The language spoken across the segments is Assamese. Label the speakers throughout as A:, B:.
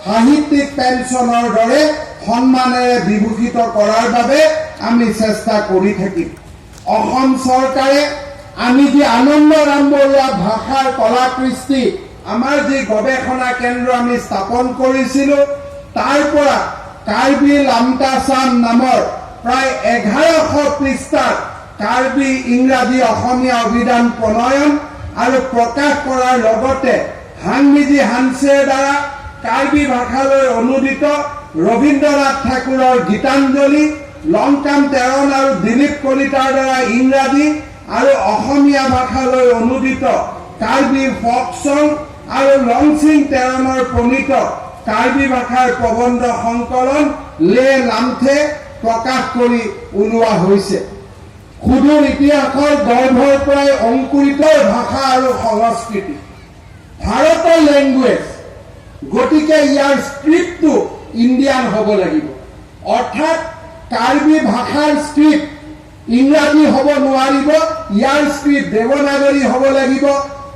A: সাহিত্যিক পেঞ্চনৰ দৰে সন্মানেৰে বিভূষিত কৰাৰ বাবে আমি চেষ্টা কৰি থাকিম। অসম চৰকাৰে আমি যি আনন্দৰাম বৰুৱা ভাষাৰ কলা কৃষ্টি আমাৰ যি গৱেষণা কেন্দ্ৰ আমি স্থাপন কৰিছিলোঁ, তাৰ পৰা কাৰ্বি লামটাচাম নামৰ প্ৰায় 1100 পৃষ্ঠাৰ কাৰ্বি ইংৰাজী অসমীয়া অভিধান প্ৰণয়ন আৰু প্ৰকাশ কৰাৰ লগতে হাংমিজি হানছেৰ দ্বাৰা কাৰ্বি ভাষালৈ অনুদিত ৰবীন্দ্ৰনাথ ঠাকুৰৰ গীতাঞ্জলি, লংকাম তেৰণ আৰু দিলীপ কলিতাৰ দ্বাৰা ইংৰাজী আৰু অসমীয়া ভাষালৈ অনুদিত কাৰ্বি ফক চং আৰু লংচিং তেৰণৰ প্ৰণীত কাৰ্বি ভাষাৰ প্ৰবন্ধ সংকলন লে লামথে প্ৰকাশ কৰি ওলোৱা হৈছে। সুদূৰ ইতিহাসৰ গৰ্ভৰ পৰাই অংকুৰিত ভাষা আৰু সংস্কৃতি, ভাৰতৰ লেংগুৱেজ, গতিকে ইয়াৰ স্ক্ৰিপ্টটো ইণ্ডিয়ান হ'ব লাগিব। অৰ্থাৎ কাৰ্বি ভাষাৰ স্ক্ৰিপ্ট ইংৰাজী হ'ব নোৱাৰিব, ইয়াৰ স্ক্ৰিপ্ট দেৱনাগৰী হ'ব লাগিব,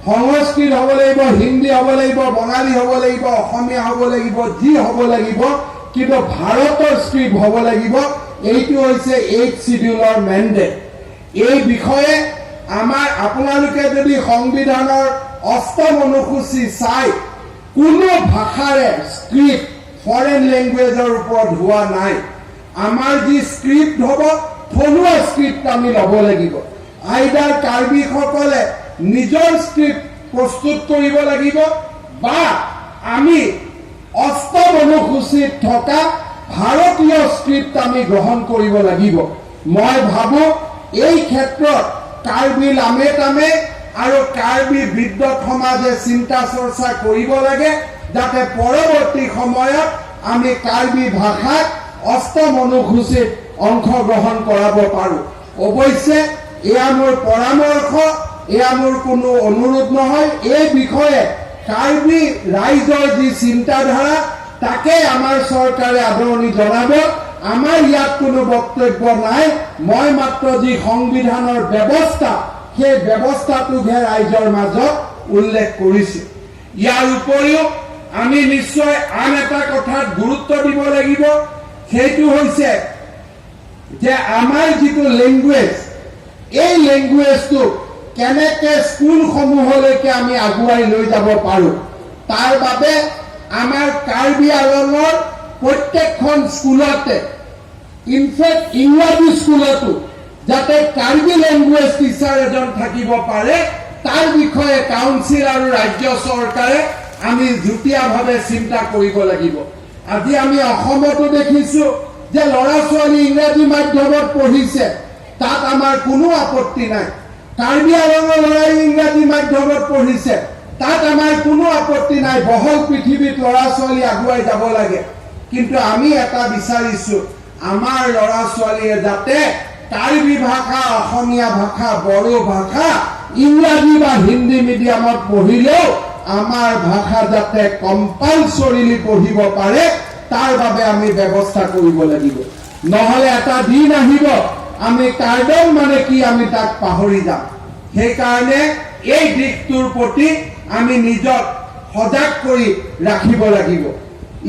A: সংস্কৃত হ'ব লাগিব, হিন্দী হ'ব লাগিব, বঙালী হ'ব লাগিব, অসমীয়া হ'ব লাগিব, যি হ'ব লাগিব, কিন্তু ভাৰতৰ স্ক্ৰিপ্ট হ'ব লাগিব। এইটো হৈছে 8th শিডিউলৰ মেণ্ডেট। এই বিষয়ে আমাৰ আপোনালোকে যদি সংবিধানৰ 8ম অনুসূচী চাই, কোনো ভাষাৰে স্ক্ৰিপ্ট ফৰেন লেংগুৱেজৰ ওপৰত হোৱা নাই। আমাৰ যি স্ক্ৰিপ্ট হ'ব, থলুৱা স্ক্ৰিপ্ট আমি ল'ব লাগিব। আইদাৰ কাৰ্বিসকলে নিজৰ স্ক্ৰিপ্ট প্ৰস্তুত কৰিব লাগিব বা আমি 8ম অনুসূচীত থকা ভাৰতীয় স্ক্ৰিপ্ট আমি গ্ৰহণ কৰিব লাগিব। মই ভাবোঁ এই ক্ষেত্ৰত কাৰ্বি লামেটামে আৰু কাৰ্বি বিদ্বৎ সমাজে চিন্তা চৰ্চা কৰিব লাগে, যাতে পৰৱৰ্তী সময়ত আমি কাৰ্বি ভাষাক 8ম অনুসূচীত অংশগ্ৰহণ কৰাব পাৰোঁ। অৱশ্যে এয়া মোৰ পৰামৰ্শ, এয়া মোৰ কোনো অনুৰোধ নহয়। এই বিষয়ে কাৰ্বি ৰাইজৰ যি চিন্তাধাৰা তাকে আমাৰ চৰকাৰে আদৰণি জনাব। আমাৰ ইয়াত কোনো বক্তব্য নাই। মই মাত্ৰ যি সংবিধানৰ ব্যৱস্থা, সেই ব্যৱস্থাটোকহে ৰাইজৰ মাজত উল্লেখ কৰিছোঁ। ইয়াৰ উপৰিও আমি নিশ্চয় আন এটা কথাত গুৰুত্ব দিব লাগিব, সেইটো হৈছে যে আমাৰ যিটো লেংগুৱেজ, এই লেংগুৱেজটো কেনেকৈ স্কুলসমূহলৈকে আমি আগুৱাই লৈ যাব পাৰোঁ। তাৰ বাবে আমাৰ কাৰ্বি আংলঙৰ প্ৰত্যেকখন স্কুলতে, ইনফেক্ট ইংৰাজী স্কুলতো যাতে কাৰ্বি লেংগুৱেজ টিচাৰ এজন থাকিব পাৰে, তাৰ বিষয়ে কাউন্সিল আৰু ৰাজ্য চৰকাৰে আমি যুটীয়াভাৱে চিন্তা কৰিব লাগিব। আজি আমি অসমতো দেখিছোঁ যে ল'ৰা ছোৱালী ইংৰাজী মাধ্যমত পঢ়িছে, তাত আমাৰ কোনো আপত্তি নাই। কাৰ্বি আংলঙৰ ল'ৰাই ইংৰাজী মাধ্যমত পঢ়িছে, তাত আমাৰ কোনো আপত্তি নাই। বহল পৃথিৱীত ল'ৰা ছোৱালী আগুৱাই যাব লাগে। কিন্তু আমি এটা বিচাৰিছোঁ, আমাৰ ল'ৰা ছোৱালীয়ে যাতে কাৰ্বি ভাষা, অসমীয়া ভাষা, বড়ো ভাষা, ইংৰাজী বা হিন্দী মিডিয়ামত পঢ়িলেও আমাৰ ভাষা যাতে কম্পালচৰিলি পঢ়িব পাৰে, তাৰ বাবে আমি ব্যৱস্থা কৰিব লাগিব। নহ'লে এটা দিন আহিব আমি কাৰ্ডন মানে কি আমি তাক পাহৰি যাম। সেইকাৰণে এই দিশটোৰ প্ৰতি আমি নিজক সজাগ কৰি ৰাখিব লাগিব।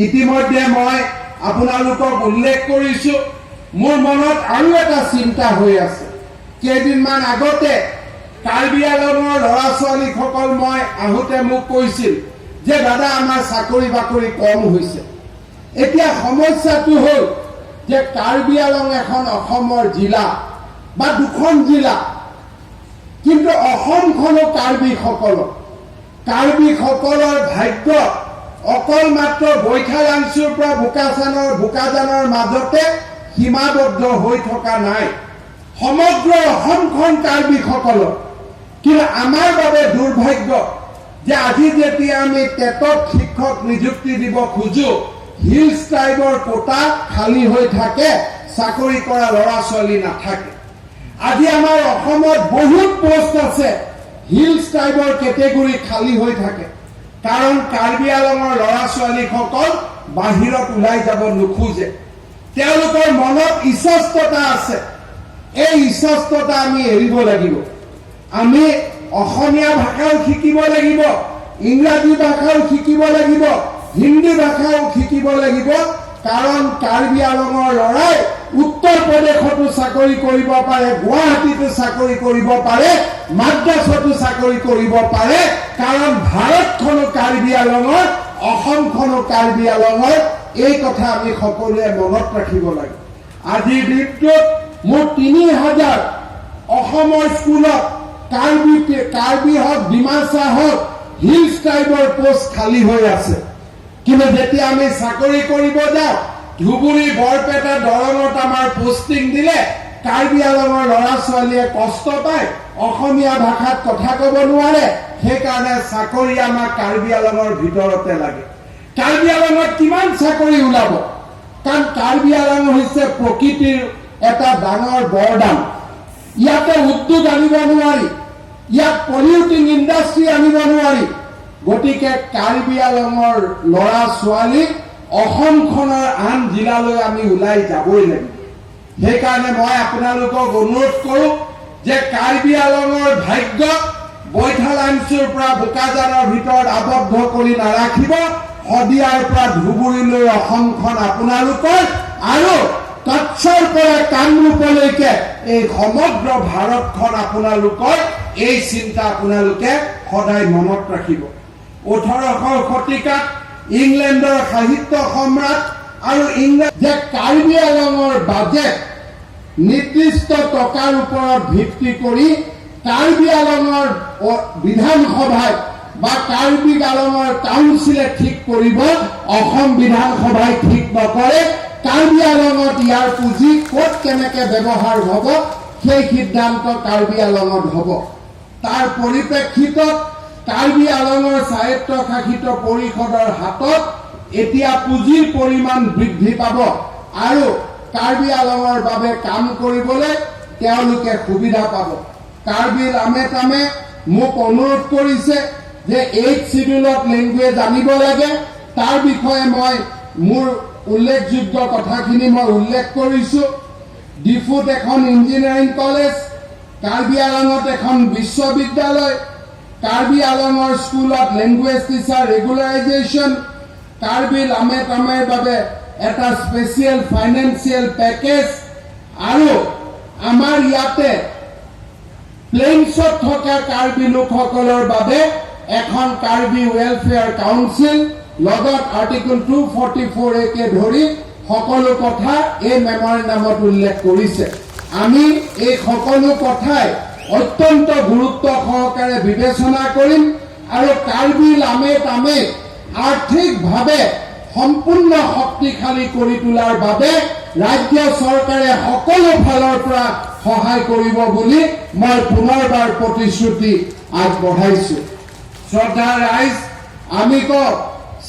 A: ইতিমধ্যে মই আপোনালোকক উল্লেখ কৰিছোঁ, মোৰ মনত আৰু এটা চিন্তা হৈ আছে। কেইদিনমান আগতে কাৰ্বি আংলঙৰ ল'ৰা ছোৱালীসকল মই আহোঁতে মোক কৈছিল যে দাদা আমাৰ চাকৰি বাকৰি কম হৈছে। এতিয়া সমস্যাটো হ'ল যে কাৰ্বি আংলং এখন অসমৰ জিলা বা দুখন জিলা, কিন্তু অসমখনো কাৰ্বিসকলৰ ভাগ্য অকল মাত্ৰ বৈঠালাংচুৰ পৰা বোকাজানৰ মাজতে সীমাবদ্ধ হৈ থকা নাই। সমগ্ৰ অসমখন কাৰ্বিসকলৰ। কিন্তু আমাৰ বাবে দুৰ্ভাগ্য যে আজি যেতিয়া আমি টেটত শিক্ষক নিযুক্তি দিব খোজোঁ, হিলছ ট্ৰাইবৰ কোটা খালী হৈ থাকে, চাকৰি কৰা ল'ৰা ছোৱালী নাথাকে। আজি আমাৰ অসমত বহুত পোষ্ট আছে, হিলছ ট্ৰাইবৰ কেটেগৰী খালী হৈ থাকে। কাৰণ কাৰ্বি আংলঙৰ ল'ৰা ছোৱালীসকল বাহিৰত ওলাই যাব নোখোজে। তেওঁলোকৰ মনত ইচ্ছস্ততা আছে। এই ইচ্ছস্ততা আমি এৰিব লাগিব। আমি অসমীয়া ভাষাও শিকিব লাগিব, ইংৰাজী ভাষাও শিকিব লাগিব, হিন্দী ভাষাও শিকিব লাগিব কাৰণ কাৰ্বি আলঙৰ লৰাই উত্তৰ প্ৰদেশতো চাকৰি কৰিব পাৰে গুৱাহাটীতো চাকৰি কৰিব পাৰে মাদ্ৰাছতো চাকৰি কৰিব পাৰে কাৰণ ভাৰতখনো কাৰ্বি আলঙৰ অসমখনো কাৰ্বি আলঙৰ এই কথা আমি সকলোৱে মনত ৰাখিব লাগে আজিৰ দিনটোত মোৰ ৩০০০ অসমৰ স্কুলত কাৰ্বি হওক ডিমাচা হওক হিলছ ট্ৰাইবৰ পোষ্ট খালী হৈ আছে কিন্তু যেতিয়া আমি চাকৰি কৰিব যাওঁ ধুবুৰী বৰপেটা দৰঙত আমাৰ পোষ্টিং দিলে কাৰ্বি আলঙৰ ল'ৰা ছোৱালীয়ে কষ্ট পায় অসমীয়া ভাষাত কথা ক'ব নোৱাৰে সেইকাৰণে চাকৰি আমাক কাৰ্বি আলঙৰ ভিতৰতে লাগে কাৰ্বি আলঙত কিমান চাকৰি ওলাব কাৰণ কাৰ্বি আলং হৈছে প্ৰকৃতিৰ এটা ডাঙৰ বৰদান ইয়াতে উদ্যোগ আনিব নোৱাৰি ইয়াত পলিউটিং ইণ্ডাষ্ট্ৰী আনিব নোৱাৰি গতিকে কাৰ্বি আলঙৰ ল'ৰা ছোৱালী অসমখনৰ আন জিলালৈ আমি ওলাই যাবই লাগিব সেইকাৰণে মই আপোনালোকক অনুৰোধ কৰোঁ যে কাৰ্বি আলঙৰ ভাগ্য বৈঠালাংচুৰ পৰা বোকাজানৰ ভিতৰত আবদ্ধ কৰি নাৰাখিব শদিয়াৰ পৰা ধুবুৰীলৈ অসমখন আপোনালোকৰ আৰু কচ্ছৰ পৰা কামৰূপলৈকে এই সমগ্ৰ ভাৰতখন আপোনালোকৰ এই চিন্তা আপোনালোকে সদায় মনত ৰাখিব ১৮০০ শতিকাত ইংলেণ্ডৰ সাহিত্য সম্ৰাট আৰু ইংলেণ্ড যে কাৰ্বি আলঙৰ বাজেট নিৰ্দিষ্ট টকাৰ ওপৰত ভিত্তি কৰি কাৰ্বি আলঙৰ বিধানসভাত বা কাৰ্বি আলঙৰ কাউন্সিলে ঠিক কৰিব অসম বিধানসভাই ঠিক নকৰে কাৰ্বি আলঙত ইয়াৰ পুঁজি ক'ত কেনেকৈ ব্যৱহাৰ হ'ব সেই সিদ্ধান্ত কাৰ্বি আলঙত হ'ব তাৰ পৰিপ্ৰেক্ষিতত কাৰ্বি আলঙৰ স্বায়ত্তশাসিত পৰিষদৰ হাতত এতিয়া পুঁজিৰ পৰিমাণ বৃদ্ধি পাব আৰু কাৰ্বি আলঙৰ বাবে কাম কৰিবলৈ তেওঁলোকে সুবিধা পাব কাৰ্বি লামেটামে মোক অনুৰোধ কৰিছে যে 8 শিডিউলত লেংগুৱেজ আনিব লাগে তাৰ বিষয়ে মই মোৰ উল্লেখযোগ্য কথাখিনি মই উল্লেখ কৰিছোঁ ডিফুত এখন ইঞ্জিনিয়াৰিং কলেজ কাৰ্বি আলঙত এখন বিশ্ববিদ্যালয় কাৰ্বি আলঙৰ স্কুলত লেংগুৱেজ টিচাৰ ৰেগুলাৰাইজেশ্যন কাৰ্বি লামেটামেৰ বাবে এটা স্পেচিয়েল ফাইনেন্সিয়েল পেকেজ আৰু আমাৰ ইয়াতে প্লেইনছত থকা কাৰ্বি লোকসকলৰ বাবে এখন কাৰ্বি ৱেলফেয়াৰ কাউন্সিল লগত আৰ্টিকল 244A কে ধৰি সকলো কথা এই মেমৰেণ্ডামত উল্লেখ কৰিছে আমি এই সকলো কথাই অত্যন্ত গুৰুত্ব সহকাৰে বিবেচনা কৰিম আৰু কাৰ্বি লামেটামে আৰ্থিকভাৱে সম্পূৰ্ণ শক্তিশালী কৰি তোলাৰ বাবে ৰাজ্য চৰকাৰে সকলো ফালৰ পৰা সহায় কৰিব বুলি মই পুনৰবাৰ প্ৰতিশ্ৰুতি আগবঢ়াইছো শ্ৰদ্ধা ৰাইজ আমি কওঁ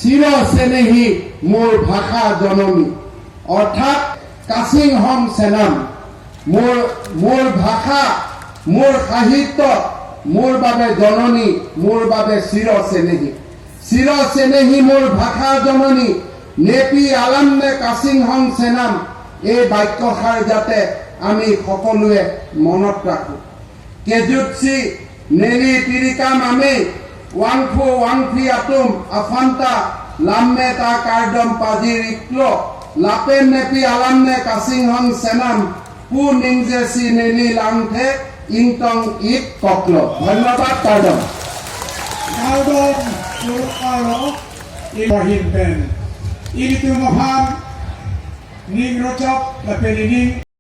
A: চিৰ চেনেহী মোৰ ভাষা জননী অৰ্থাৎ কাচিং হম চেনাম মোৰ ভাষা মোৰ সাহিত্য মোৰ বাবে জননী মোৰ বাবে চিৰ চেনেহী মোৰ ভাষা জননী নেপি আলামনে কাচিং হম চেনাম এই বাক্যষাৰ যাতে আমি সকলোৱে মনত ৰাখোঁ কেজুৎসি নেলি তিৰিকাম আমি ওয়াংফু ওয়াংফি আতুম আফান্তা লাম্মে তা কাৰ্ডম পাজিৰ ইক্লো লাপেন নেপি আলামনে কাচিং হং সেনাম পু নিংজেসি নেলি লাংথে ইংটং ইট কক্ল ধন্যবাদ কাৰ্ডম
B: Surukairo Ibrahim Ben. Ini tu maham ning rocok lapenining